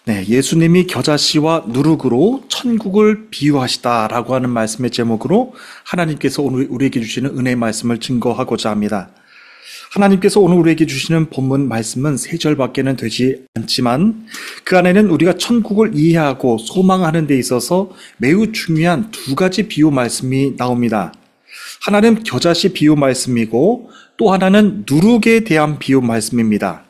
네, 예수님이 겨자씨와 누룩으로 천국을 비유하시다라고 하는 말씀의 제목으로 하나님께서 오늘 우리에게 주시는 은혜의 말씀을 증거하고자 합니다. 하나님께서 오늘 우리에게 주시는 본문 말씀은 3절밖에는 되지 않지만 그 안에는 우리가 천국을 이해하고 소망하는 데 있어서 매우 중요한 2가지 비유 말씀이 나옵니다. 하나는 겨자씨 비유 말씀이고 또 하나는 누룩에 대한 비유 말씀입니다.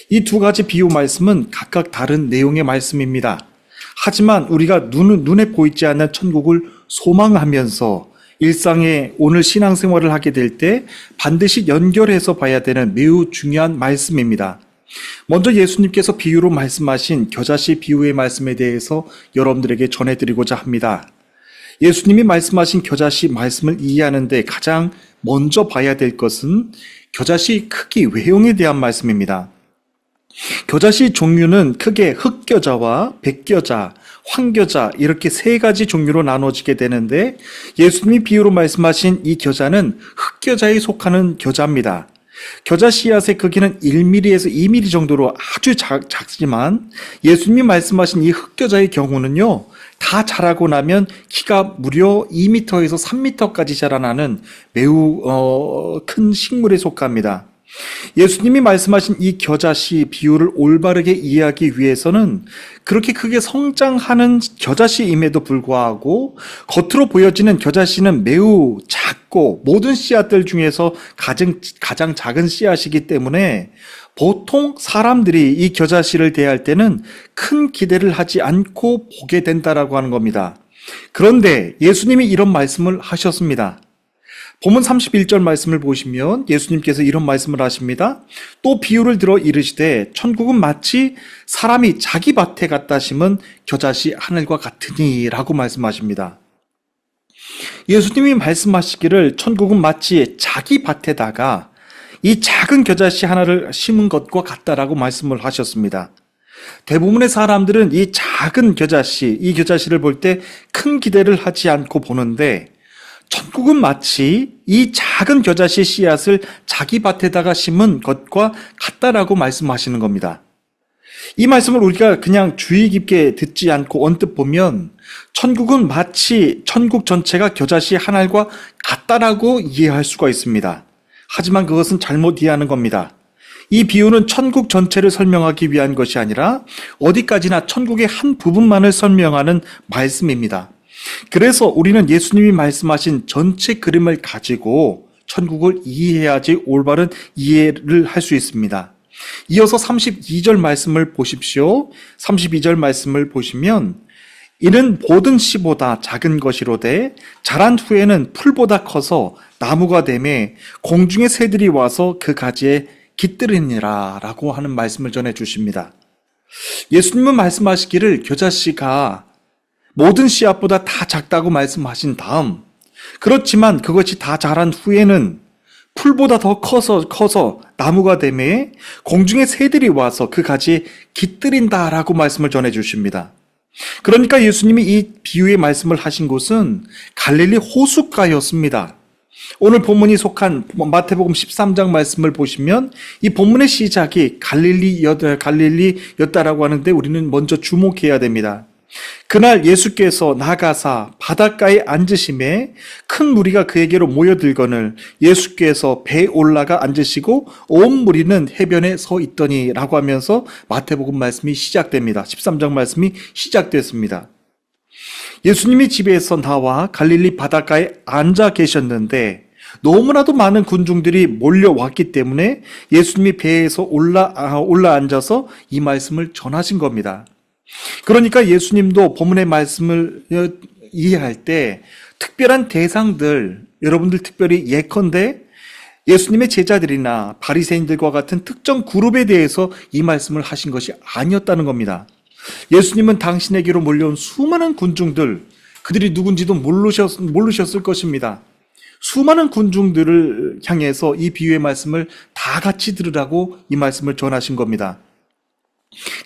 이 2가지 비유 말씀은 각각 다른 내용의 말씀입니다. 하지만 우리가 눈에 보이지 않는 천국을 소망하면서 일상의 오늘 신앙생활을 하게 될 때 반드시 연결해서 봐야 되는 매우 중요한 말씀입니다. 먼저 예수님께서 비유로 말씀하신 겨자씨 비유의 말씀에 대해서 여러분들에게 전해드리고자 합니다. 예수님이 말씀하신 겨자씨 말씀을 이해하는데 가장 먼저 봐야 될 것은 겨자씨 크기, 외형에 대한 말씀입니다. 겨자씨 종류는 크게 흑겨자와 백겨자, 황겨자 이렇게 3가지 종류로 나눠지게 되는데 예수님이 비유로 말씀하신 이 겨자는 흑겨자에 속하는 겨자입니다. 겨자 씨앗의 크기는 1mm에서 2mm 정도로 아주 작지만 예수님이 말씀하신 이 흑겨자의 경우는요, 다 자라고 나면 키가 무려 2m에서 3m까지 자라나는 매우 큰 식물에 속합니다. 예수님이 말씀하신 이 겨자씨 비유를 올바르게 이해하기 위해서는 그렇게 크게 성장하는 겨자씨임에도 불구하고 겉으로 보여지는 겨자씨는 매우 작고 모든 씨앗들 중에서 가장 작은 씨앗이기 때문에 보통 사람들이 이 겨자씨를 대할 때는 큰 기대를 하지 않고 보게 된다라고 하는 겁니다. 그런데 예수님이 이런 말씀을 하셨습니다. 본문 31절 말씀을 보시면 예수님께서 이런 말씀을 하십니다. 또 비유를 들어 이르시되 천국은 마치 사람이 자기 밭에 갖다 심은 겨자씨 하늘과 같으니 라고 말씀하십니다. 예수님이 말씀하시기를 천국은 마치 자기 밭에다가 이 작은 겨자씨 하나를 심은 것과 같다라고 말씀을 하셨습니다. 대부분의 사람들은 이 작은 겨자씨, 이 겨자씨를 볼 때 큰 기대를 하지 않고 보는데 천국은 마치 이 작은 겨자씨 씨앗을 자기 밭에다가 심은 것과 같다라고 말씀하시는 겁니다. 이 말씀을 우리가 그냥 주의 깊게 듣지 않고 언뜻 보면 천국은 마치 천국 전체가 겨자씨 한 알과 같다라고 이해할 수가 있습니다. 하지만 그것은 잘못 이해하는 겁니다. 이 비유는 천국 전체를 설명하기 위한 것이 아니라 어디까지나 천국의 한 부분만을 설명하는 말씀입니다. 그래서 우리는 예수님이 말씀하신 전체 그림을 가지고 천국을 이해해야지 올바른 이해를 할 수 있습니다. 이어서 32절 말씀을 보십시오. 32절 말씀을 보시면 이는 모든 씨보다 작은 것이로되 자란 후에는 풀보다 커서 나무가 되매 공중의 새들이 와서 그 가지에 깃들이니라 라고 하는 말씀을 전해 주십니다. 예수님은 말씀하시기를 겨자씨가 모든 씨앗보다 다 작다고 말씀하신 다음, 그렇지만 그것이 다 자란 후에는 풀보다 더 커서 나무가 되매 공중의 새들이 와서 그 가지에 깃들인다라고 말씀을 전해 주십니다. 그러니까 예수님이 이 비유의 말씀을 하신 곳은 갈릴리 호숫가였습니다. 오늘 본문이 속한 마태복음 13장 말씀을 보시면 이 본문의 시작이 갈릴리였다라고 하는데 우리는 먼저 주목해야 됩니다. 그날 예수께서 나가사 바닷가에 앉으심에 큰 무리가 그에게로 모여들거늘 예수께서 배에 올라가 앉으시고 온 무리는 해변에 서 있더니 라고 하면서 마태복음 말씀이 시작됩니다. 13장 말씀이 시작됐습니다. 예수님이 집에서 나와 갈릴리 바닷가에 앉아 계셨는데 너무나도 많은 군중들이 몰려왔기 때문에 예수님이 배에서 올라 앉아서 이 말씀을 전하신 겁니다. 그러니까 예수님도 본문의 말씀을 이해할 때 특별한 대상들, 여러분들 특별히 예컨대 예수님의 제자들이나 바리새인들과 같은 특정 그룹에 대해서 이 말씀을 하신 것이 아니었다는 겁니다. 예수님은 당신에게로 몰려온 수많은 군중들, 그들이 누군지도 모르셨을 것입니다. 수많은 군중들을 향해서 이 비유의 말씀을 다 같이 들으라고 이 말씀을 전하신 겁니다.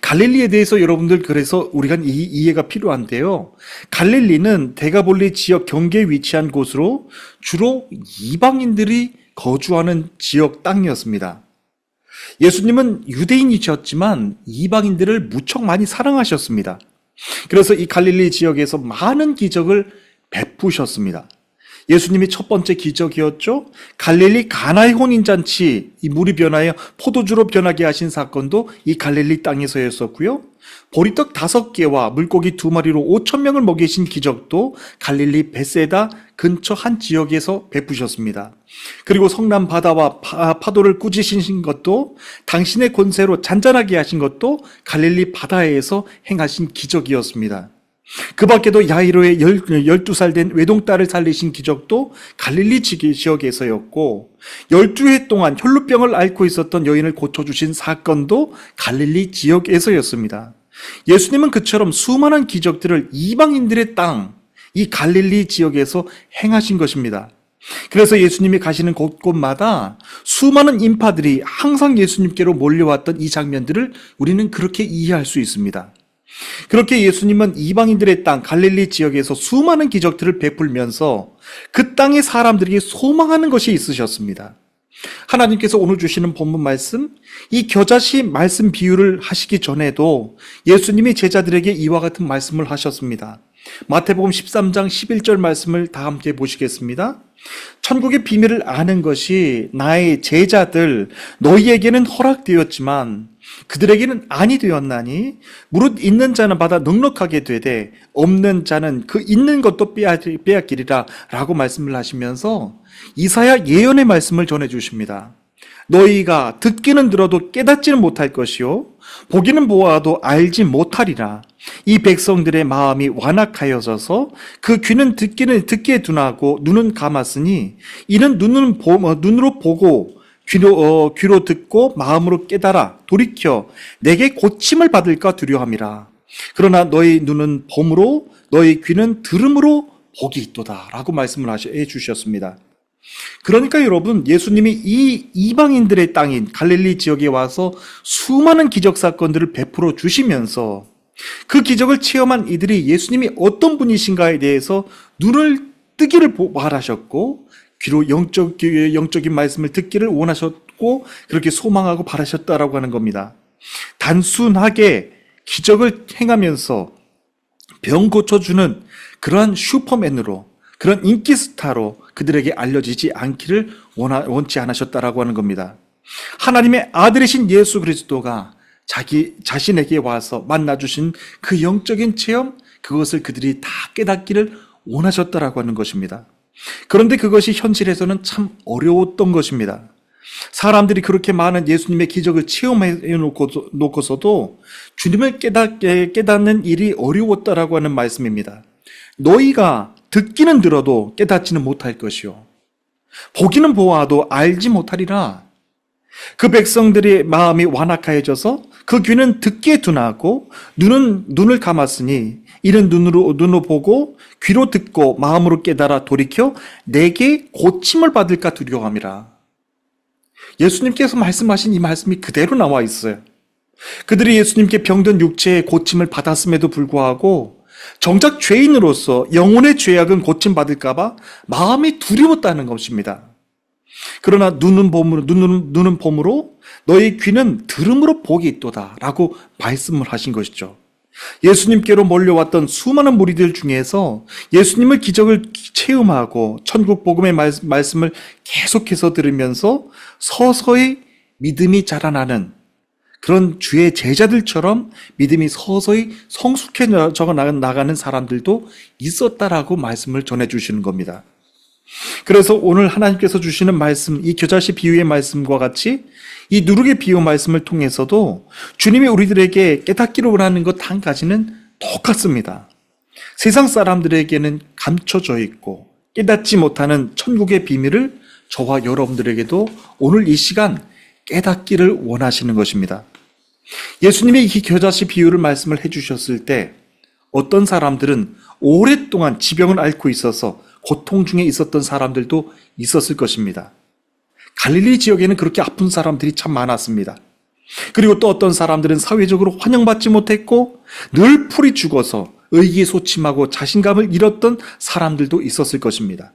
갈릴리에 대해서 여러분들 그래서 우리가 이해가 필요한데요. 갈릴리는 데가볼리 지역 경계에 위치한 곳으로 주로 이방인들이 거주하는 지역 땅이었습니다. 예수님은 유대인이셨지만 이방인들을 무척 많이 사랑하셨습니다. 그래서 이 갈릴리 지역에서 많은 기적을 베푸셨습니다. 예수님이 첫 번째 기적이었죠. 갈릴리 가나의 혼인잔치, 이 물이 변하여 포도주로 변하게 하신 사건도 이 갈릴리 땅에서였었고요. 보리떡 5개와 물고기 2마리로 5,000명을 먹이신 기적도 갈릴리 베세다 근처 한 지역에서 베푸셨습니다. 그리고 성남 바다와 파도를 꾸짖으신 것도, 당신의 권세로 잔잔하게 하신 것도 갈릴리 바다에서 행하신 기적이었습니다. 그 밖에도 야이로의 12살 된 외동딸을 살리신 기적도 갈릴리 지역에서였고, 12해 동안 혈루병을 앓고 있었던 여인을 고쳐주신 사건도 갈릴리 지역에서였습니다. 예수님은 그처럼 수많은 기적들을 이방인들의 땅, 이 갈릴리 지역에서 행하신 것입니다. 그래서 예수님이 가시는 곳곳마다 수많은 인파들이 항상 예수님께로 몰려왔던 이 장면들을 우리는 그렇게 이해할 수 있습니다. 그렇게 예수님은 이방인들의 땅 갈릴리 지역에서 수많은 기적들을 베풀면서 그 땅의 사람들에게 소망하는 것이 있으셨습니다. 하나님께서 오늘 주시는 본문 말씀, 이 겨자씨 말씀 비유를 하시기 전에도 예수님이 제자들에게 이와 같은 말씀을 하셨습니다. 마태복음 13장 11절 말씀을 다 함께 보시겠습니다. 천국의 비밀을 아는 것이 나의 제자들 너희에게는 허락되었지만 그들에게는 아니 되었나니, 무릇 있는 자는 받아 넉넉하게 되되 없는 자는 그 있는 것도 빼앗기리라 라고 말씀을 하시면서 이사야 예언의 말씀을 전해주십니다. 너희가 듣기는 들어도 깨닫지는 못할 것이요 보기는 보아도 알지 못하리라. 이 백성들의 마음이 완악하여져서 그 귀는 듣기에 둔하고 눈은 감았으니 이는 눈으로 보고 귀로 듣고 마음으로 깨달아 돌이켜 내게 고침을 받을까 두려움이라. 그러나 너희 눈은 봄으로 너희 귀는 들음으로 복이 있도다 라고 말씀을 해 주셨습니다. 그러니까 여러분, 예수님이 이 이방인들의 땅인 갈릴리 지역에 와서 수많은 기적 사건들을 베풀어 주시면서 그 기적을 체험한 이들이 예수님이 어떤 분이신가에 대해서 눈을 뜨기를 바라셨고, 귀로 영적인 말씀을 듣기를 원하셨고, 그렇게 소망하고 바라셨다라고 하는 겁니다. 단순하게 기적을 행하면서 병 고쳐주는 그러한 슈퍼맨으로, 그런 인기 스타로 그들에게 알려지지 않기를 원치 않으셨다라고 하는 겁니다. 하나님의 아들이신 예수 그리스도가 자신에게 와서 만나주신 그 영적인 체험, 그것을 그들이 다 깨닫기를 원하셨다라고 하는 것입니다. 그런데 그것이 현실에서는 참 어려웠던 것입니다. 사람들이 그렇게 많은 예수님의 기적을 체험해 놓고서도 주님을 깨닫는 일이 어려웠다라고 하는 말씀입니다. 너희가 듣기는 들어도 깨닫지는 못할 것이요 보기는 보아도 알지 못하리라. 그 백성들의 마음이 완악하여져서 그 귀는 듣기에 둔하고 눈을 감았으니 이는 눈으로 보고 귀로 듣고 마음으로 깨달아 돌이켜 내게 고침을 받을까 두려워함이라. 예수님께서 말씀하신 이 말씀이 그대로 나와 있어요. 그들이 예수님께 병든 육체의 고침을 받았음에도 불구하고 정작 죄인으로서 영혼의 죄악은 고침받을까 봐 마음이 두려웠다는 것입니다. 그러나 눈은 봄으로 너희 귀는 들음으로 복이 있도다 라고 말씀을 하신 것이죠. 예수님께로 몰려왔던 수많은 무리들 중에서 예수님의 기적을 체험하고 천국 복음의 말씀을 계속해서 들으면서 서서히 믿음이 자라나는 그런 주의 제자들처럼 믿음이 서서히 성숙해져 나가는 사람들도 있었다라고 말씀을 전해주시는 겁니다. 그래서 오늘 하나님께서 주시는 말씀, 이 겨자씨 비유의 말씀과 같이 이 누룩의 비유 말씀을 통해서도 주님이 우리들에게 깨닫기를 원하는 것 한 가지는 똑같습니다. 세상 사람들에게는 감춰져 있고 깨닫지 못하는 천국의 비밀을 저와 여러분들에게도 오늘 이 시간 깨닫기를 원하시는 것입니다. 예수님이 이 겨자씨 비유를 말씀을 해주셨을 때 어떤 사람들은 오랫동안 지병을 앓고 있어서 고통 중에 있었던 사람들도 있었을 것입니다. 갈릴리 지역에는 그렇게 아픈 사람들이 참 많았습니다. 그리고 또 어떤 사람들은 사회적으로 환영받지 못했고 늘 풀이 죽어서 의기소침하고 자신감을 잃었던 사람들도 있었을 것입니다.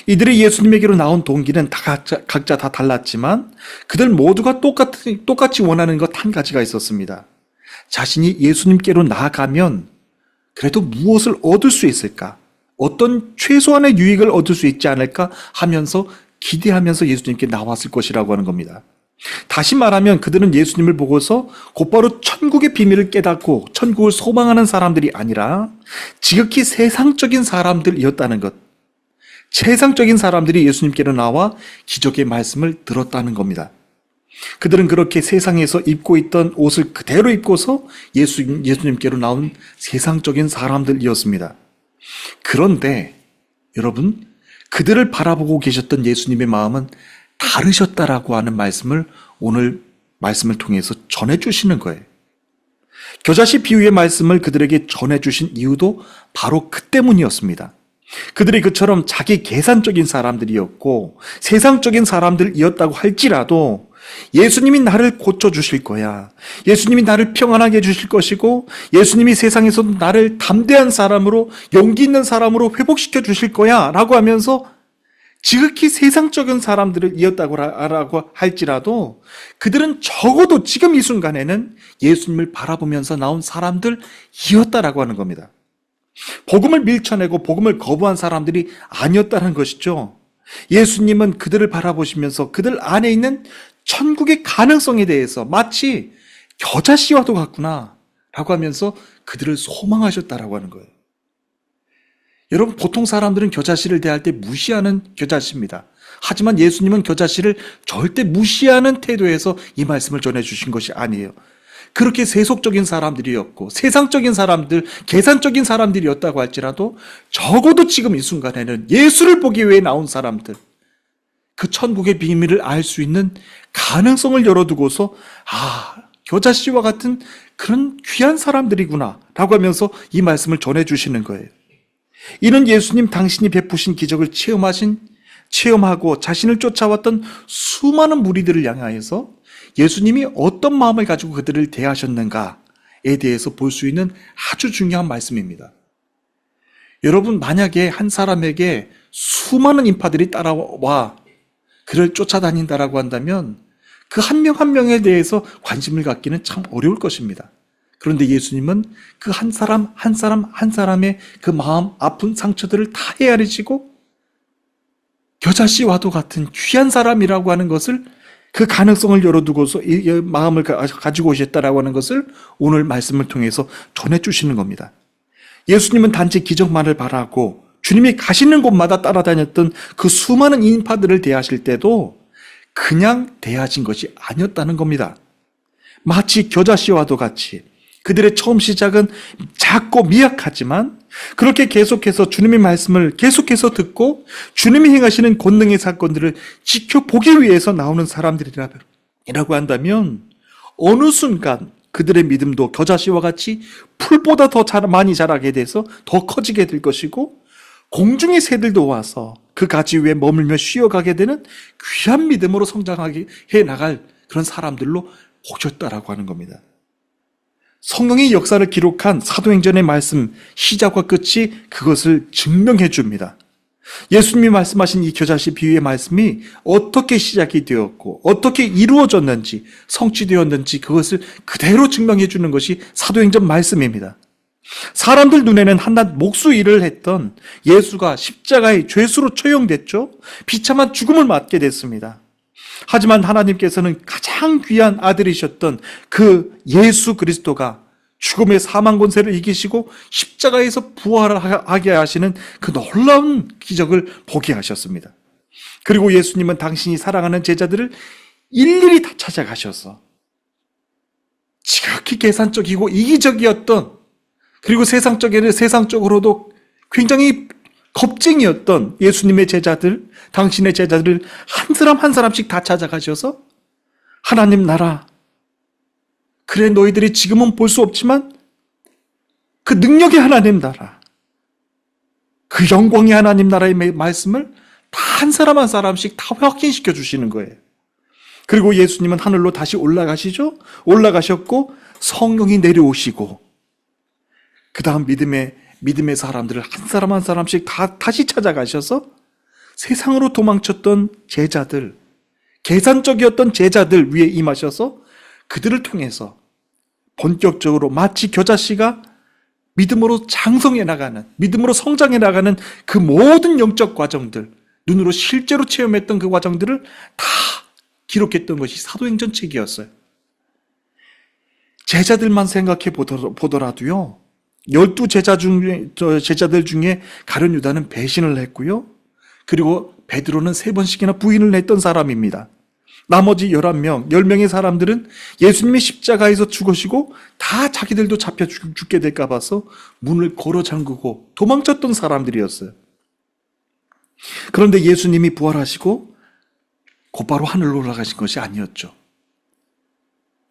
이들이 예수님에게로 나온 동기는 각자 다 달랐지만 그들 모두가 똑같이 원하는 것 한 가지가 있었습니다. 자신이 예수님께로 나아가면 그래도 무엇을 얻을 수 있을까? 어떤 최소한의 유익을 얻을 수 있지 않을까 하면서 기대하면서 예수님께 나왔을 것이라고 하는 겁니다. 다시 말하면 그들은 예수님을 보고서 곧바로 천국의 비밀을 깨닫고 천국을 소망하는 사람들이 아니라 지극히 세상적인 사람들이었다는 것. 세상적인 사람들이 예수님께로 나와 기적의 말씀을 들었다는 겁니다. 그들은 그렇게 세상에서 입고 있던 옷을 그대로 입고서 예수님께로 나온 세상적인 사람들이었습니다. 그런데 여러분, 그들을 바라보고 계셨던 예수님의 마음은 다르셨다라고 하는 말씀을 오늘 말씀을 통해서 전해주시는 거예요. 겨자씨 비유의 말씀을 그들에게 전해주신 이유도 바로 그 때문이었습니다. 그들이 그처럼 자기 계산적인 사람들이었고 세상적인 사람들이었다고 할지라도 예수님이 나를 고쳐주실 거야. 예수님이 나를 평안하게 해주실 것이고 예수님이 세상에서 나를 담대한 사람으로 용기 있는 사람으로 회복시켜 주실 거야 라고 하면서 지극히 세상적인 사람들이었다고 할지라도 그들은 적어도 지금 이 순간에는 예수님을 바라보면서 나온 사람들이었다라고 하는 겁니다. 복음을 밀쳐내고 복음을 거부한 사람들이 아니었다는 것이죠. 예수님은 그들을 바라보시면서 그들 안에 있는 천국의 가능성에 대해서 마치 겨자씨와도 같구나 라고 하면서 그들을 소망하셨다라고 하는 거예요. 여러분, 보통 사람들은 겨자씨를 대할 때 무시하는 겨자씨입니다. 하지만 예수님은 겨자씨를 절대 무시하는 태도에서 이 말씀을 전해주신 것이 아니에요. 그렇게 세속적인 사람들이었고 세상적인 사람들, 계산적인 사람들이었다고 할지라도 적어도 지금 이 순간에는 예수를 보기 위해 나온 사람들, 그 천국의 비밀을 알 수 있는 가능성을 열어두고서 겨자씨와 같은 그런 귀한 사람들이구나 라고 하면서 이 말씀을 전해주시는 거예요. 이는 예수님 당신이 베푸신 기적을 체험하고 자신을 쫓아왔던 수많은 무리들을 향하여서 예수님이 어떤 마음을 가지고 그들을 대하셨는가에 대해서 볼 수 있는 아주 중요한 말씀입니다. 여러분, 만약에 한 사람에게 수많은 인파들이 따라와 그를 쫓아다닌다라고 한다면 그 한 명 한 명에 대해서 관심을 갖기는 참 어려울 것입니다. 그런데 예수님은 그 한 사람 한 사람의 그 마음 아픈 상처들을 다 헤아리시고 겨자씨와도 같은 귀한 사람이라고 하는 것을, 그 가능성을 열어두고서 이 마음을 가지고 오셨다라고 하는 것을 오늘 말씀을 통해서 전해주시는 겁니다. 예수님은 단지 기적만을 바라고 주님이 가시는 곳마다 따라다녔던 그 수많은 인파들을 대하실 때도 그냥 대하신 것이 아니었다는 겁니다. 마치 겨자씨와도 같이 그들의 처음 시작은 작고 미약하지만 그렇게 계속해서 주님의 말씀을 계속해서 듣고 주님이 행하시는 권능의 사건들을 지켜보기 위해서 나오는 사람들이라고 한다면 어느 순간 그들의 믿음도 겨자씨와 같이 풀보다 더 많이 자라게 돼서 더 커지게 될 것이고 공중의 새들도 와서 그 가지 위에 머물며 쉬어가게 되는 귀한 믿음으로 성장하게 해나갈 그런 사람들로 오셨다라고 하는 겁니다. 성경의 역사를 기록한 사도행전의 말씀 시작과 끝이 그것을 증명해 줍니다. 예수님이 말씀하신 이 겨자씨 비유의 말씀이 어떻게 시작이 되었고 어떻게 이루어졌는지 성취되었는지 그것을 그대로 증명해 주는 것이 사도행전 말씀입니다. 사람들 눈에는 한낱 목수 일을 했던 예수가 십자가의 죄수로 처형됐죠. 비참한 죽음을 맞게 됐습니다. 하지만 하나님께서는 가장 귀한 아들이셨던 그 예수 그리스도가 죽음의 사망 권세를 이기시고 십자가에서 부활하게 하시는 그 놀라운 기적을 보게 하셨습니다. 그리고 예수님은 당신이 사랑하는 제자들을 일일이 다 찾아가셔서 지극히 계산적이고 이기적이었던, 그리고 세상적으로도 굉장히 겁쟁이였던 예수님의 제자들, 당신의 제자들을 한 사람 한 사람씩 다 찾아가셔서 하나님 나라, 그래 너희들이 지금은 볼 수 없지만 그 능력의 하나님 나라, 그 영광의 하나님 나라의 말씀을 다 한 사람 한 사람씩 다 확인시켜 주시는 거예요. 그리고 예수님은 하늘로 다시 올라가셨고 성령이 내려오시고 그 다음 믿음의 사람들을 한 사람 한 사람씩 다 다시 찾아가셔서 세상으로 도망쳤던 제자들, 계산적이었던 제자들 위에 임하셔서 그들을 통해서 본격적으로 마치 겨자씨가 믿음으로 장성해 나가는, 믿음으로 성장해 나가는 그 모든 영적 과정들, 눈으로 실제로 체험했던 그 과정들을 다 기록했던 것이 사도행전 책이었어요. 제자들만 생각해 보더라도요, 12제자들 중에 가룟 유다는 배신을 했고요. 그리고 베드로는 3번씩이나 부인을 했던 사람입니다. 나머지 11명, 10명의 사람들은 예수님이 십자가에서 죽으시고 다 자기들도 잡혀 죽게 될까 봐서 문을 걸어 잠그고 도망쳤던 사람들이었어요. 그런데 예수님이 부활하시고 곧바로 하늘로 올라가신 것이 아니었죠.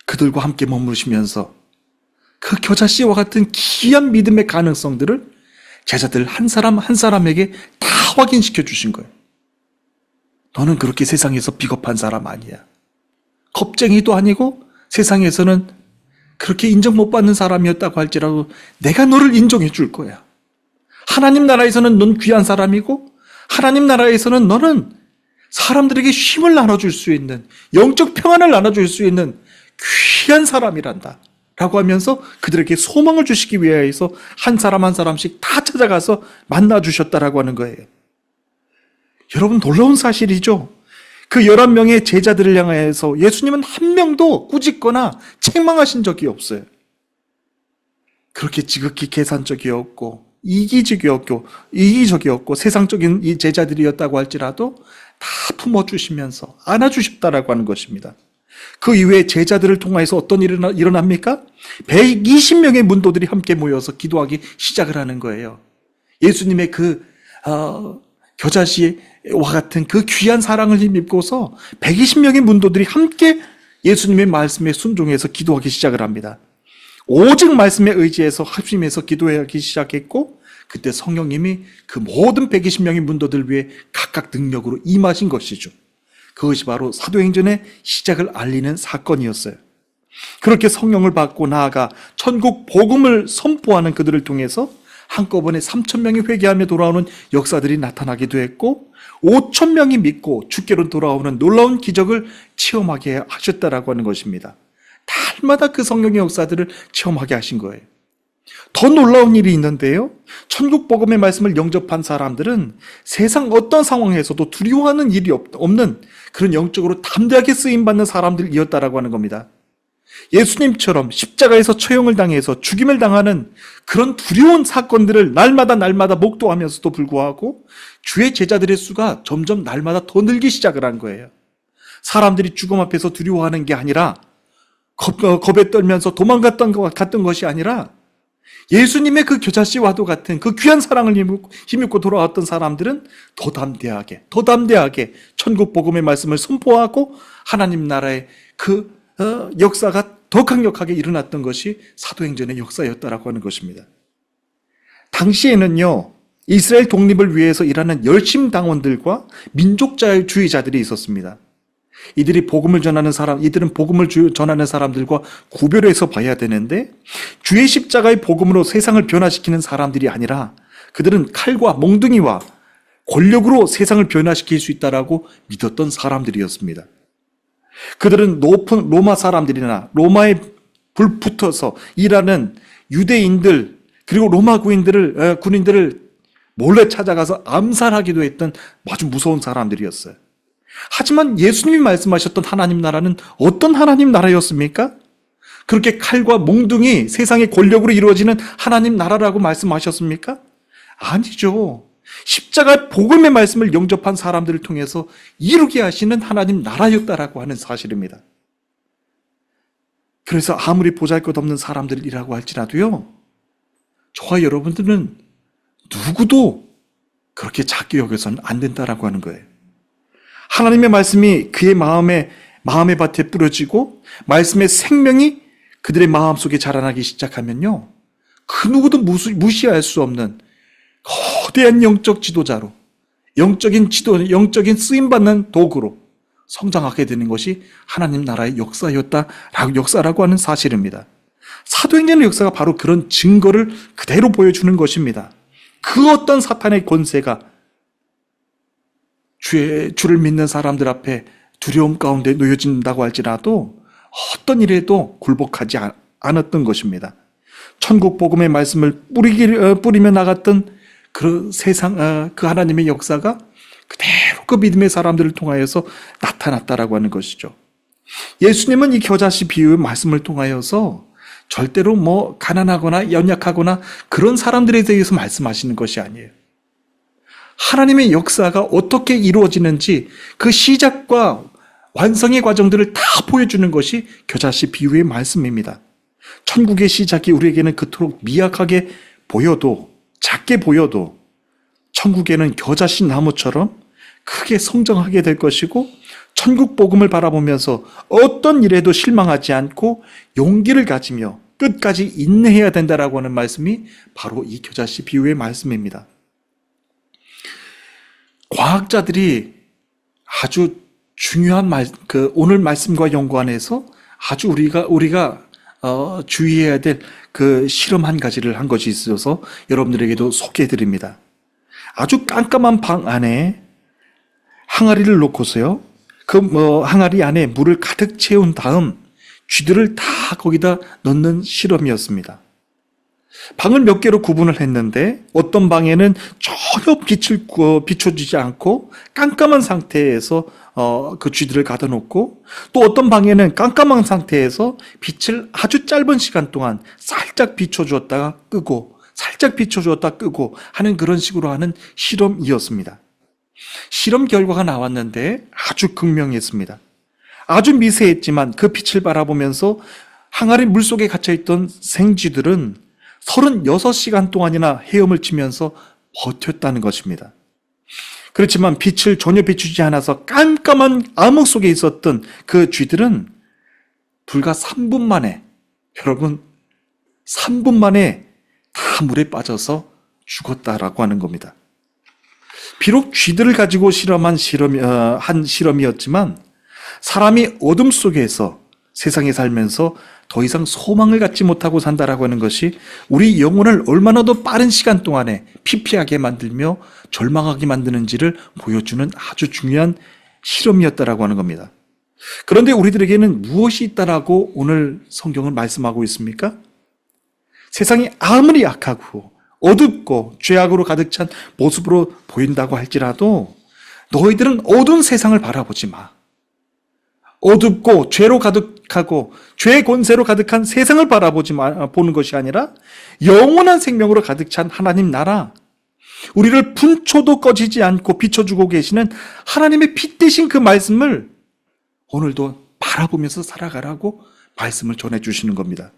그들과 함께 머무르시면서 그 겨자씨와 같은 귀한 믿음의 가능성들을 제자들 한 사람 한 사람에게 다 확인시켜 주신 거예요. 너는 그렇게 세상에서 비겁한 사람 아니야. 겁쟁이도 아니고 세상에서는 그렇게 인정 못 받는 사람이었다고 할지라도 내가 너를 인정해 줄 거야. 하나님 나라에서는 넌 귀한 사람이고 하나님 나라에서는 너는 사람들에게 쉼을 나눠줄 수 있는, 영적 평안을 나눠줄 수 있는 귀한 사람이란다 라고 하면서 그들에게 소망을 주시기 위해서 한 사람 한 사람씩 다 찾아가서 만나주셨다라고 하는 거예요. 여러분, 놀라운 사실이죠. 그 11명의 제자들을 향해서 예수님은 한 명도 꾸짖거나 책망하신 적이 없어요. 그렇게 지극히 계산적이었고 이기적이었고 세상적인 이 제자들이었다고 할지라도 다 품어주시면서 안아주셨다라고 하는 것입니다. 그 이후에 제자들을 통해서 어떤 일이 일어납니까? 120명의 문도들이 함께 모여서 기도하기 시작을 하는 거예요. 예수님의 겨자씨와 같은 그 귀한 사랑을 힘입고서 120명의 문도들이 함께 예수님의 말씀에 순종해서 기도하기 시작을 합니다. 오직 말씀에 의지해서 합심해서 기도하기 시작했고, 그때 성령님이 그 모든 120명의 문도들 위해 각각 능력으로 임하신 것이죠. 그것이 바로 사도행전의 시작을 알리는 사건이었어요. 그렇게 성령을 받고 나아가 천국 복음을 선포하는 그들을 통해서 한꺼번에 3,000명이 회개하며 돌아오는 역사들이 나타나기도 했고 5,000명이 믿고 주께로 돌아오는 놀라운 기적을 체험하게 하셨다라고 하는 것입니다. 달마다 그 성령의 역사들을 체험하게 하신 거예요. 더 놀라운 일이 있는데요, 천국 복음의 말씀을 영접한 사람들은 세상 어떤 상황에서도 두려워하는 일이 없는 그런 영적으로 담대하게 쓰임받는 사람들이었다라고 하는 겁니다. 예수님처럼 십자가에서 처형을 당해서 죽임을 당하는 그런 두려운 사건들을 날마다 목도하면서도 불구하고 주의 제자들의 수가 점점 날마다 더 늘기 시작을 한 거예요. 사람들이 죽음 앞에서 두려워하는 게 아니라 겁에 떨면서 도망갔던 것이 아니라 예수님의 그 겨자씨와도 같은 그 귀한 사랑을 힘입고 돌아왔던 사람들은 더 담대하게 천국 복음의 말씀을 선포하고 하나님 나라의 그 역사가 더 강력하게 일어났던 것이 사도행전의 역사였다라고 하는 것입니다. 당시에는요, 이스라엘 독립을 위해서 일하는 열심당원들과 민족자유주의자들이 있었습니다. 이들은 복음을 전하는 사람들과 구별해서 봐야 되는데, 주의 십자가의 복음으로 세상을 변화시키는 사람들이 아니라 그들은 칼과 몽둥이와 권력으로 세상을 변화시킬 수 있다라고 믿었던 사람들이었습니다. 그들은 높은 로마 사람들이나 로마에 불붙어서 일하는 유대인들 그리고 로마 군인들을 몰래 찾아가서 암살하기도 했던 아주 무서운 사람들이었어요. 하지만 예수님이 말씀하셨던 하나님 나라는 어떤 하나님 나라였습니까? 그렇게 칼과 몽둥이, 세상의 권력으로 이루어지는 하나님 나라라고 말씀하셨습니까? 아니죠. 십자가 복음의 말씀을 영접한 사람들을 통해서 이루게 하시는 하나님 나라였다라고 하는 사실입니다. 그래서 아무리 보잘것없는 사람들이라고 할지라도요, 저와 여러분들은 누구도 그렇게 작게 여겨서는 안 된다라고 하는 거예요. 하나님의 말씀이 그의 마음의 밭에 뿌려지고 말씀의 생명이 그들의 마음속에 자라나기 시작하면요, 그 누구도 무시할 수 없는 거대한 영적 지도자로, 영적인 쓰임받는 도구로 성장하게 되는 것이 하나님 나라의 역사라고 하는 사실입니다. 사도행전의 역사가 바로 그런 증거를 그대로 보여주는 것입니다. 그 어떤 사탄의 권세가 주를 믿는 사람들 앞에 두려움 가운데 놓여진다고 할지라도 어떤 일에도 굴복하지 않았던 것입니다. 천국 복음의 말씀을 뿌리며 나갔던 그 그 하나님의 역사가 그대로 그 믿음의 사람들을 통하여서 나타났다라고 하는 것이죠. 예수님은 이 겨자씨 비유의 말씀을 통하여서 절대로 가난하거나 연약하거나 그런 사람들에 대해서 말씀하시는 것이 아니에요. 하나님의 역사가 어떻게 이루어지는지 그 시작과 완성의 과정들을 다 보여주는 것이 겨자씨 비유의 말씀입니다. 천국의 시작이 우리에게는 그토록 미약하게 보여도, 작게 보여도 천국에는 겨자씨 나무처럼 크게 성장하게 될 것이고, 천국 복음을 바라보면서 어떤 일에도 실망하지 않고 용기를 가지며 끝까지 인내해야 된다라고 하는 말씀이 바로 이 겨자씨 비유의 말씀입니다. 과학자들이 아주 중요한 오늘 말씀과 연관해서 아주 우리가 주의해야 될 그 실험 한 가지를 한 것이 있어서 여러분들에게도 소개해 드립니다. 아주 깜깜한 방 안에 항아리를 놓고서요, 항아리 안에 물을 가득 채운 다음 쥐들을 다 거기다 넣는 실험이었습니다. 방을 몇 개로 구분을 했는데 어떤 방에는 전혀 빛을 비춰주지 않고 깜깜한 상태에서 그 쥐들을 가둬 놓고, 또 어떤 방에는 깜깜한 상태에서 빛을 아주 짧은 시간 동안 살짝 비춰주었다가 끄고 살짝 비춰주었다 끄고 하는 그런 식으로 하는 실험이었습니다. 실험 결과가 나왔는데 아주 극명했습니다. 아주 미세했지만 그 빛을 바라보면서 항아리 물속에 갇혀있던 생쥐들은 36시간 동안이나 헤엄을 치면서 버텼다는 것입니다. 그렇지만 빛을 전혀 비추지 않아서 깜깜한 암흑 속에 있었던 그 쥐들은 불과 3분 만에, 여러분 3분 만에 다 물에 빠져서 죽었다라고 하는 겁니다. 비록 쥐들을 가지고 한 실험이었지만 사람이 어둠 속에서 세상에 살면서 더 이상 소망을 갖지 못하고 산다라고 하는 것이 우리 영혼을 얼마나 더 빠른 시간 동안에 피폐하게 만들며 절망하게 만드는지를 보여주는 아주 중요한 실험이었다라고 하는 겁니다. 그런데 우리들에게는 무엇이 있다라고 오늘 성경은 말씀하고 있습니까? 세상이 아무리 악하고 어둡고 죄악으로 가득 찬 모습으로 보인다고 할지라도 너희들은 어두운 세상을 바라보지 마. 어둡고 죄로 가득하고 죄의 권세로 가득한 세상을 보는 것이 아니라 영원한 생명으로 가득 찬 하나님 나라, 우리를 분초도 꺼지지 않고 비춰주고 계시는 하나님의 빛 대신 그 말씀을 오늘도 바라보면서 살아가라고 말씀을 전해주시는 겁니다.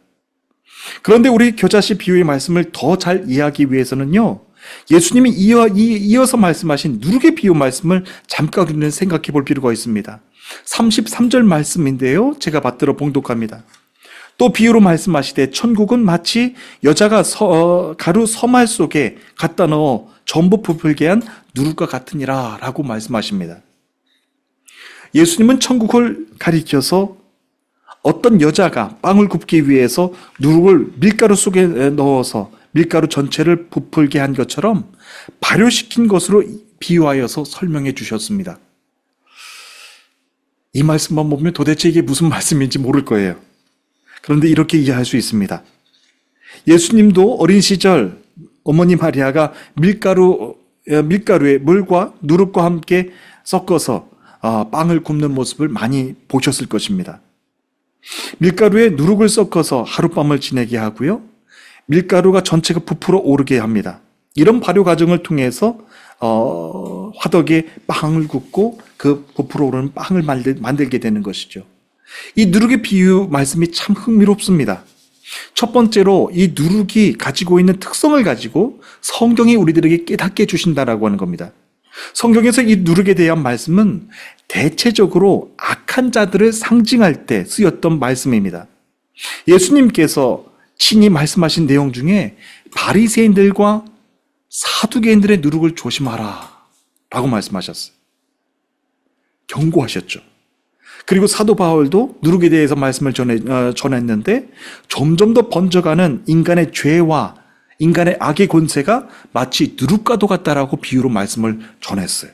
그런데 우리 겨자씨 비유의 말씀을 더 잘 이해하기 위해서는요, 예수님이 이어서 말씀하신 누룩의 비유 말씀을 잠깐 우리는 생각해 볼 필요가 있습니다. 33절 말씀인데요, 제가 받들어 봉독합니다. 또 비유로 말씀하시되 천국은 마치 여자가 가루 서말 속에 갖다 넣어 전부 부풀게 한 누룩과 같으니라 라고 말씀하십니다. 예수님은 천국을 가리켜서 어떤 여자가 빵을 굽기 위해서 누룩을 밀가루 속에 넣어서 밀가루 전체를 부풀게 한 것처럼 발효시킨 것으로 비유하여서 설명해 주셨습니다. 이 말씀만 보면 도대체 이게 무슨 말씀인지 모를 거예요. 그런데 이렇게 이해할 수 있습니다. 예수님도 어린 시절 어머니 마리아가 밀가루에 물과 누룩과 함께 섞어서 빵을 굽는 모습을 많이 보셨을 것입니다. 밀가루에 누룩을 섞어서 하룻밤을 지내게 하고요, 밀가루가 전체가 부풀어 오르게 합니다. 이런 발효 과정을 통해서 화덕에 빵을 굽고 그 부풀어 오르는 빵을 만들게 되는 것이죠. 이 누룩의 비유 말씀이 참 흥미롭습니다. 첫 번째로 이 누룩이 가지고 있는 특성을 가지고 성경이 우리들에게 깨닫게 해주신다라고 하는 겁니다. 성경에서 이 누룩에 대한 말씀은 대체적으로 악한 자들을 상징할 때 쓰였던 말씀입니다. 예수님께서 친히 말씀하신 내용 중에 바리새인들과 사두개인들의 누룩을 조심하라 라고 말씀하셨어요. 경고하셨죠. 그리고 사도 바울도 누룩에 대해서 말씀을 전했는데 점점 더 번져가는 인간의 죄와 인간의 악의 권세가 마치 누룩과도 같다라고 비유로 말씀을 전했어요.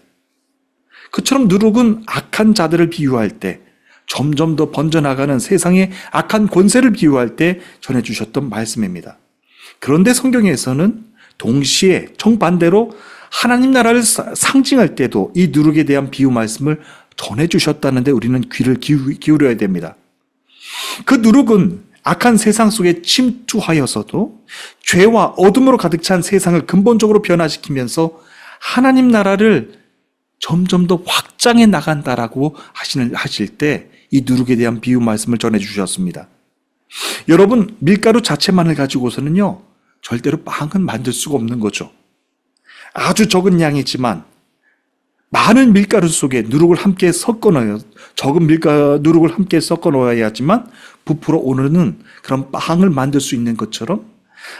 그처럼 누룩은 악한 자들을 비유할 때, 점점 더 번져나가는 세상의 악한 권세를 비유할 때 전해주셨던 말씀입니다. 그런데 성경에서는 동시에 정반대로 하나님 나라를 상징할 때도 이 누룩에 대한 비유 말씀을 전해주셨다는데 우리는 귀를 기울여야 됩니다. 그 누룩은 악한 세상 속에 침투하여서도 죄와 어둠으로 가득 찬 세상을 근본적으로 변화시키면서 하나님 나라를 점점 더 확장해 나간다라고 하실 때 이 누룩에 대한 비유 말씀을 전해주셨습니다. 여러분, 밀가루 자체만을 가지고서는요, 절대로 빵은 만들 수가 없는 거죠. 아주 적은 양이지만 많은 밀가루 속에 누룩을 함께 섞어 넣어요. 적은 누룩을 함께 섞어 넣어야지만 부풀어 오르는 그런 빵을 만들 수 있는 것처럼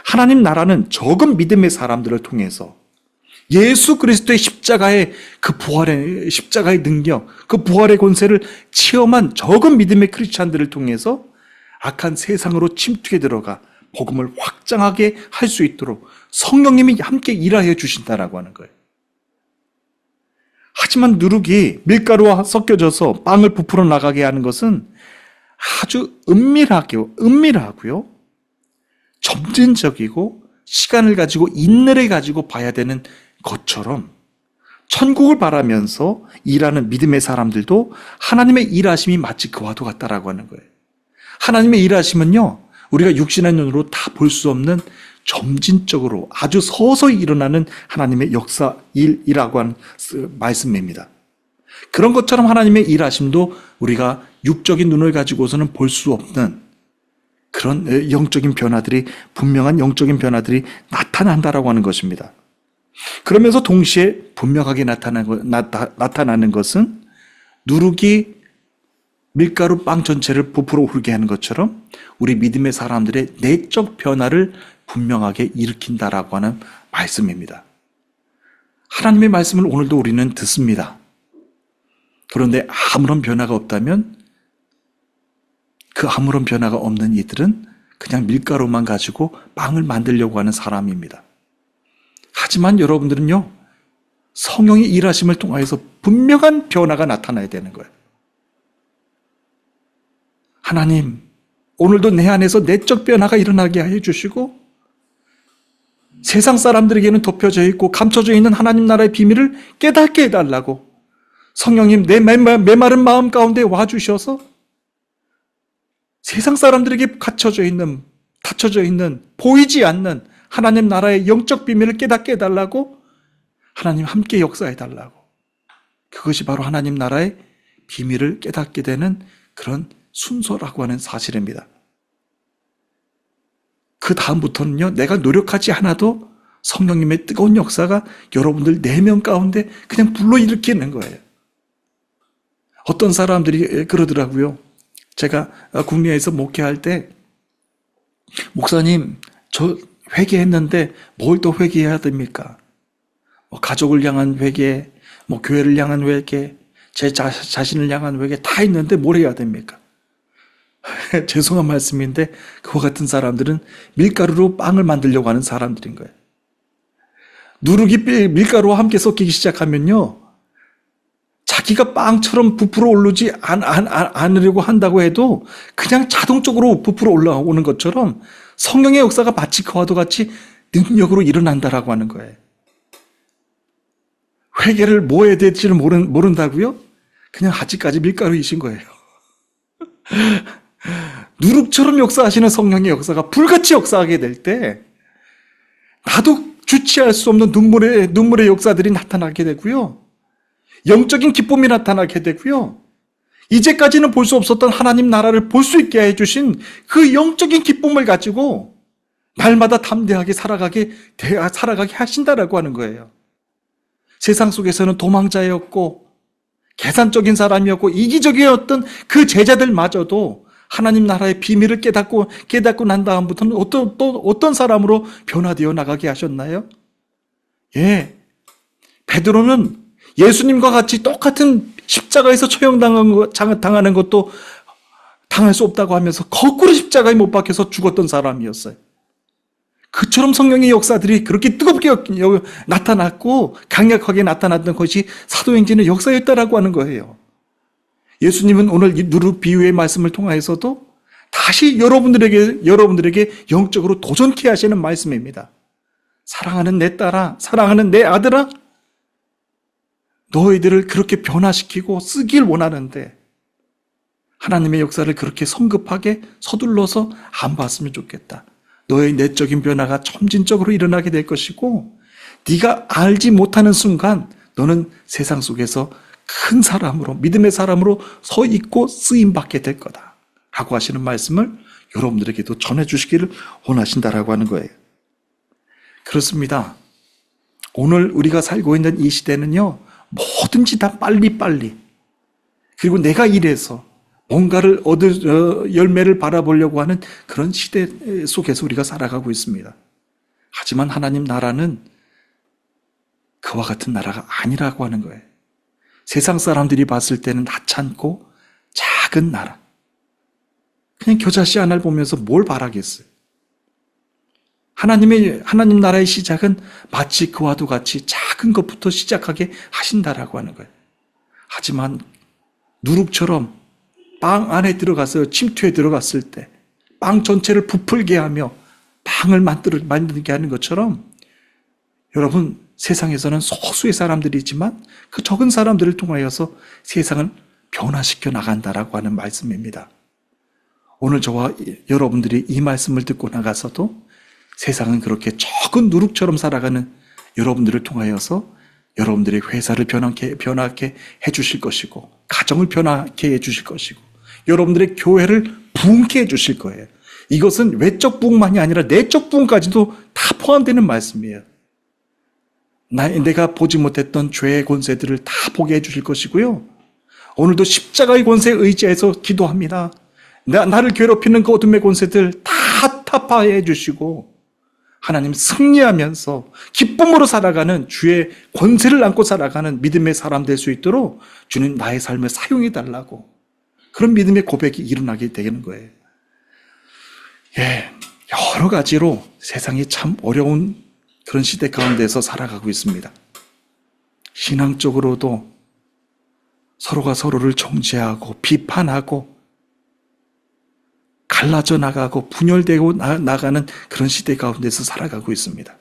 하나님 나라는 적은 믿음의 사람들을 통해서 예수 그리스도의 십자가의 십자가의 능력, 그 부활의 권세를 체험한 적은 믿음의 크리스찬들을 통해서 악한 세상으로 침투해 들어가 복음을 확장하게 할 수 있도록 성령님이 함께 일하여 주신다라고 하는 거예요. 하지만 누룩이 밀가루와 섞여져서 빵을 부풀어 나가게 하는 것은 아주 은밀하고요. 점진적이고 시간을 가지고 인내를 가지고 봐야 되는 것처럼 천국을 바라면서 일하는 믿음의 사람들도 하나님의 일하심이 마치 그와도 같다라고 하는 거예요. 하나님의 일하심은요, 우리가 육신의 눈으로 다 볼 수 없는 점진적으로 아주 서서히 일어나는 하나님의 역사 일이라고 하는 말씀입니다. 그런 것처럼 하나님의 일하심도 우리가 육적인 눈을 가지고서는 볼 수 없는 그런 영적인 변화들이, 분명한 영적인 변화들이 나타난다라고 하는 것입니다. 그러면서 동시에 분명하게 나타나는 것은 누룩이 밀가루 빵 전체를 부풀어 오르게 하는 것처럼 우리 믿음의 사람들의 내적 변화를 분명하게 일으킨다라고 하는 말씀입니다. 하나님의 말씀을 오늘도 우리는 듣습니다. 그런데 아무런 변화가 없다면 그 아무런 변화가 없는 이들은 그냥 밀가루만 가지고 빵을 만들려고 하는 사람입니다. 하지만 여러분들은요, 성령의 일하심을 통하여서 분명한 변화가 나타나야 되는 거예요. 하나님, 오늘도 내 안에서 내적 변화가 일어나게 해주시고 세상 사람들에게는 덮여져 있고 감춰져 있는 하나님 나라의 비밀을 깨닫게 해달라고 성령님 내 메마른 마음 가운데 와주셔서 세상 사람들에게 갇혀져 있는, 닫혀져 있는, 보이지 않는 하나님 나라의 영적 비밀을 깨닫게 해달라고 하나님 함께 역사해달라고, 그것이 바로 하나님 나라의 비밀을 깨닫게 되는 그런 순서라고 하는 사실입니다. 그 다음부터는요, 내가 노력하지 않아도 성령님의 뜨거운 역사가 여러분들 내면 가운데 그냥 불러일으키는 거예요. 어떤 사람들이 그러더라고요. 제가 국내에서 목회할 때, 목사님, 저 회개했는데 뭘 더 회개해야 됩니까? 가족을 향한 회개, 교회를 향한 회개, 제 자신을 향한 회개 다 있는데 뭘 해야 됩니까? 죄송한 말씀인데 그와 같은 사람들은 밀가루로 빵을 만들려고 하는 사람들인 거예요. 누룩이 밀가루와 함께 섞이기 시작하면요, 자기가 빵처럼 부풀어 오르지 않으려고 한다고 해도 그냥 자동적으로 부풀어 올라오는 것처럼 성령의 역사가 마치 그와도 같이 능력으로 일어난다라고 하는 거예요. 회개를 뭐 해야 될지를 모른다고요? 그냥 아직까지 밀가루이신 거예요. 누룩처럼 역사하시는 성령의 역사가 불같이 역사하게 될 때 나도 주체할 수 없는 눈물의 역사들이 나타나게 되고요. 영적인 기쁨이 나타나게 되고요. 이제까지는 볼 수 없었던 하나님 나라를 볼 수 있게 해주신 그 영적인 기쁨을 가지고 날마다 담대하게 살아가게 하신다라고 하는 거예요. 세상 속에서는 도망자였고 계산적인 사람이었고 이기적이었던 그 제자들마저도 하나님 나라의 비밀을 깨닫고 난 다음부터는 어떤 사람으로 변화되어 나가게 하셨나요? 예, 베드로는 예수님과 같이 똑같은 십자가에서 처형당하는 것도 당할 수 없다고 하면서 거꾸로 십자가에 못 박혀서 죽었던 사람이었어요. 그처럼 성령의 역사들이 그렇게 뜨겁게 나타났고 강력하게 나타났던 것이 사도행전의 역사였다라고 하는 거예요. 예수님은 오늘 이 누룩 비유의 말씀을 통하여서도 다시 여러분들에게 영적으로 도전케 하시는 말씀입니다. 사랑하는 내 딸아, 사랑하는 내 아들아, 너희들을 그렇게 변화시키고 쓰길 원하는데 하나님의 역사를 그렇게 성급하게 서둘러서 안 봤으면 좋겠다. 너의 내적인 변화가 점진적으로 일어나게 될 것이고 네가 알지 못하는 순간 너는 세상 속에서 큰 사람으로, 믿음의 사람으로 서 있고 쓰임받게 될 거다 라고 하시는 말씀을 여러분들에게도 전해주시기를 원하신다라고 하는 거예요. 그렇습니다. 오늘 우리가 살고 있는 이 시대는요, 뭐든지 다 빨리빨리, 그리고 내가 이래서 뭔가를 얻을 열매를 바라보려고 하는 그런 시대 속에서 우리가 살아가고 있습니다. 하지만 하나님 나라는 그와 같은 나라가 아니라고 하는 거예요. 세상 사람들이 봤을 때는 하찮고 작은 나라, 그냥 겨자씨 하나를 보면서 뭘 바라겠어요. 하나님 나라의 시작은 마치 그와도 같이 작은 것부터 시작하게 하신다라고 하는 거예요. 하지만 누룩처럼 빵 안에 들어가서 침투에 들어갔을 때 빵 전체를 부풀게 하며 빵을 만들게 하는 것처럼 여러분, 세상에서는 소수의 사람들이지만 그 적은 사람들을 통하여서 세상을 변화시켜 나간다라고 하는 말씀입니다. 오늘 저와 여러분들이 이 말씀을 듣고 나가서도 세상은 그렇게 적은 누룩처럼 살아가는 여러분들을 통하여서 여러분들의 회사를 변하게 해주실 것이고, 가정을 변하게 해주실 것이고, 여러분들의 교회를 부흥케 해주실 거예요. 이것은 외적 부흥만이 아니라 내적 부흥까지도 다 포함되는 말씀이에요. 내가 보지 못했던 죄의 권세들을 다 보게 해주실 것이고요. 오늘도 십자가의 권세에 의지해서 기도합니다. 나를 괴롭히는 그 어둠의 권세들 다 타파해 주시고 하나님 승리하면서 기쁨으로 살아가는 주의 권세를 안고 살아가는 믿음의 사람 될 수 있도록 주님 나의 삶을 사용해 달라고, 그런 믿음의 고백이 일어나게 되는 거예요. 여러 가지로 세상이 참 어려운 그런 시대 가운데서 살아가고 있습니다. 신앙적으로도 서로가 서로를 정죄하고 비판하고 갈라져 나가고 분열되고 나가는 그런 시대 가운데서 살아가고 있습니다.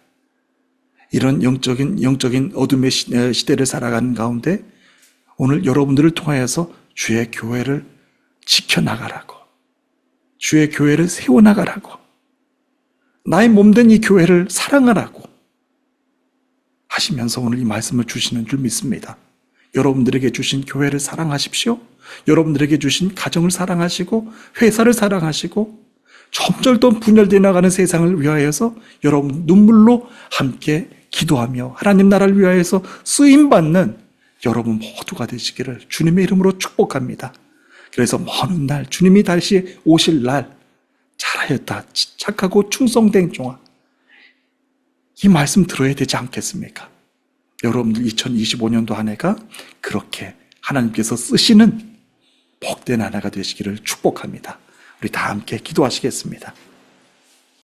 이런 영적인 어둠의 시대를 살아가는 가운데 오늘 여러분들을 통하여서 주의 교회를 지켜나가라고, 주의 교회를 세워나가라고, 나의 몸된 이 교회를 사랑하라고 하시면서 오늘 이 말씀을 주시는 줄 믿습니다. 여러분들에게 주신 교회를 사랑하십시오. 여러분들에게 주신 가정을 사랑하시고 회사를 사랑하시고 점점 더 분열되어 나가는 세상을 위하여서 여러분 눈물로 함께 기도하며 하나님 나라를 위하여서 쓰임받는 여러분 모두가 되시기를 주님의 이름으로 축복합니다. 그래서 먼 날 주님이 다시 오실 날 잘하였다 착하고 충성된 종아, 이 말씀 들어야 되지 않겠습니까? 여러분들 2025년도 한 해가 그렇게 하나님께서 쓰시는 복된 한 해가 되시기를 축복합니다. 우리 다 함께 기도하시겠습니다.